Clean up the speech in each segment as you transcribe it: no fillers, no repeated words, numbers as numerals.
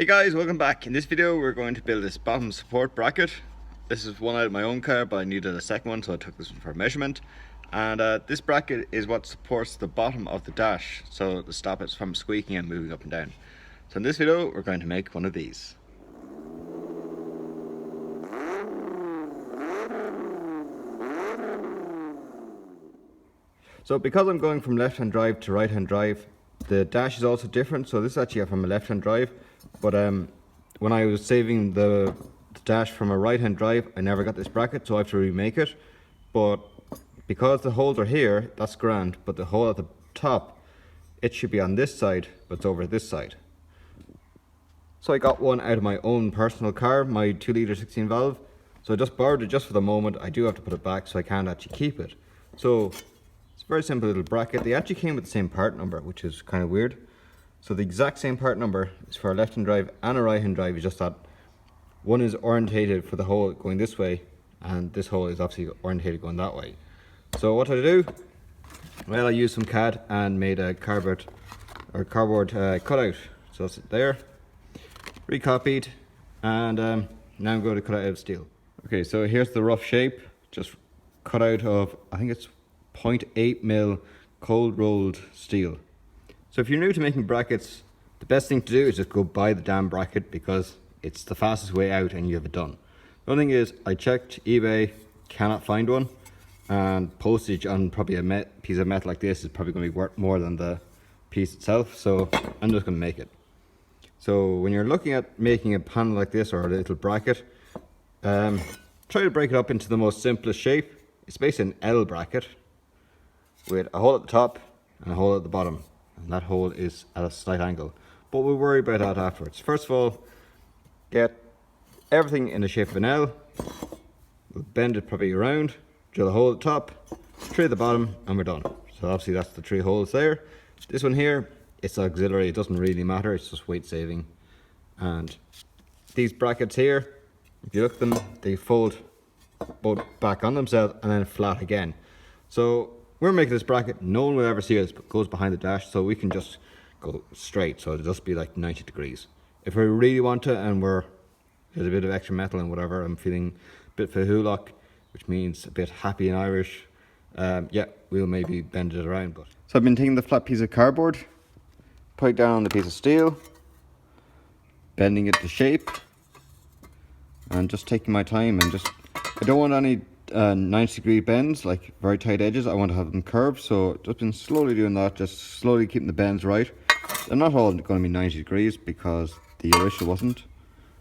Hey guys, welcome back. In this video we're going to build this bottom support bracket. This is one out of my own car, but I needed a second one, so I took this one for a measurement. And this bracket is what supports the bottom of the dash, so to stop it from squeaking and moving up and down. So in this video we're going to make one of these. So because I'm going from left-hand drive to right-hand drive, the dash is also different. So this is actually from a left-hand drive, but when I was saving the dash from a right-hand drive, I never got this bracket, so I have to remake it. But because the holes are here, that's grand, but the hole at the top, it should be on this side, but it's over this side. So I got one out of my own personal car, my 2-litre 16 valve. So I just borrowed it just for the moment. I do have to put it back, so I can't actually keep it. So it's a very simple little bracket. They actually came with the same part number, which is kind of weird. So the exact same part number is for a left-hand drive and a right-hand drive. It's just that one is orientated for the hole going this way, and this hole is obviously orientated going that way. So what did I do? Well, I used some CAD and made a cardboard cutout. So that's it there. Recopied, and now I'm going to cut it out of steel. Okay, so here's the rough shape, just cut out of, I think it's 0.8mm cold rolled steel. So if you're new to making brackets, the best thing to do is just go buy the damn bracket, because it's the fastest way out and you have it done. The only thing is, I checked eBay, cannot find one, and postage on probably a piece of metal like this is probably going to be worth more than the piece itself, so I'm just going to make it. So when you're looking at making a panel like this or a little bracket, try to break it up into the most simplest shape. It's basically an L bracket with a hole at the top and a hole at the bottom, and that hole is at a slight angle, but we'll worry about that afterwards. First of all, get everything in the shape of an L. We'll bend it probably around, drill a hole at the top, 3 at the bottom, and we're done. So obviously that's the 3 holes there. This one here, it's auxiliary, it doesn't really matter, it's just weight saving. And these brackets here, if you look at them, they fold both back on themselves and then flat again. So we're making this bracket, no one will ever see it, it goes behind the dash, so we can just go straight, so it'll just be like 90 degrees. If we really want to, and there's a bit of extra metal and whatever, I'm feeling a bit fahulok, which means a bit happy in Irish, yeah, we'll maybe bend it around. But so I've been taking the flat piece of cardboard, put it down on the piece of steel, bending it to shape, and just taking my time, and I don't want any 90-degree bends, like very tight edges. I want to have them curved, so just been slowly doing that, just slowly keeping the bends right. They're not all going to be 90 degrees because the original wasn't.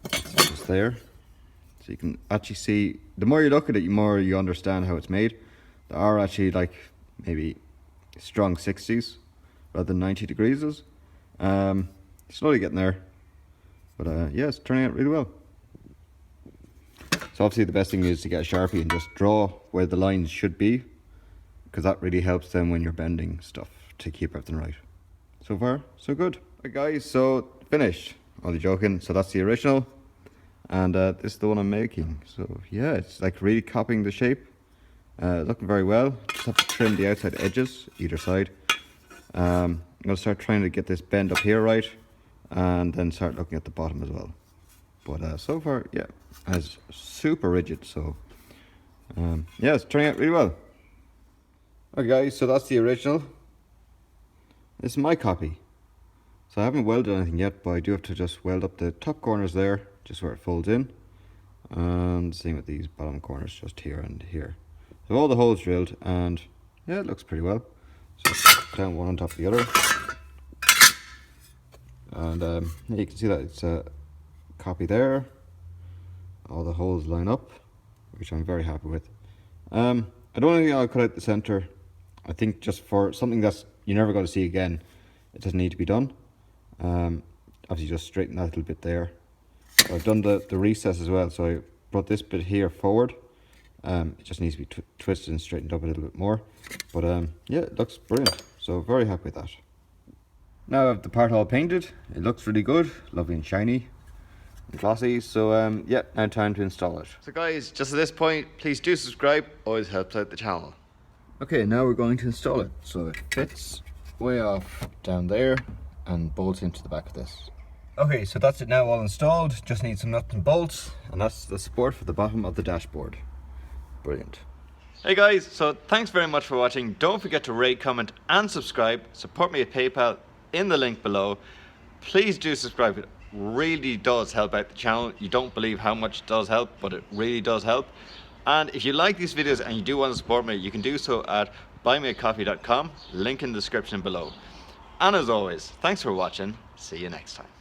It's just there. So you can actually see, the more you look at it, the more you understand how it's made. There are actually like maybe strong 60s rather than 90 degrees. Slowly getting there. But yeah, it's turning out really well. So obviously the best thing is to get a Sharpie and just draw where the lines should be, because that really helps them when you're bending stuff to keep everything right. So far, so good. Right guys, so finished. Only joking. So that's the original, and this is the one I'm making. So yeah, it's like really copying the shape. Looking very well. Just have to trim the outside edges, either side. I'm going to start trying to get this bend up here right, and then start looking at the bottom as well. But so far, yeah, it's super rigid, so yeah, it's turning out really well. Okay guys, so that's the original. This is my copy. So I haven't welded anything yet, but I do have to just weld up the top corners there, just where it folds in. And same with these bottom corners, just here and here. So all the holes drilled, and yeah, it looks pretty well. So down one on top of the other. And yeah, you can see that it's a copy there. All the holes line up, which I'm very happy with. I don't think I'll cut out the center. I think just for something that's you're never going to see again, it doesn't need to be done. Obviously just straighten that little bit there. So I've done the recess as well, so I brought this bit here forward. It just needs to be twisted and straightened up a little bit more. But yeah, it looks brilliant, so very happy with that. Now I have the part all painted. It looks really good, lovely and shiny and glossy. So yeah, now time to install it. So guys, just at this point, please do subscribe, always helps out the channel. Okay, now we're going to install it. So it fits way off down there and bolts into the back of this. Okay, so that's it now all installed. Just need some nuts and bolts, and that's the support for the bottom of the dashboard. Brilliant. Hey guys, so thanks very much for watching. Don't forget to rate, comment and subscribe. Support me at PayPal in the link below. Please do subscribe. It really does help out the channel. You don't believe how much it does help, but it really does help. And if you like these videos and you do want to support me, you can do so at buymeacoffee.com, link in the description below. And as always, thanks for watching. See you next time.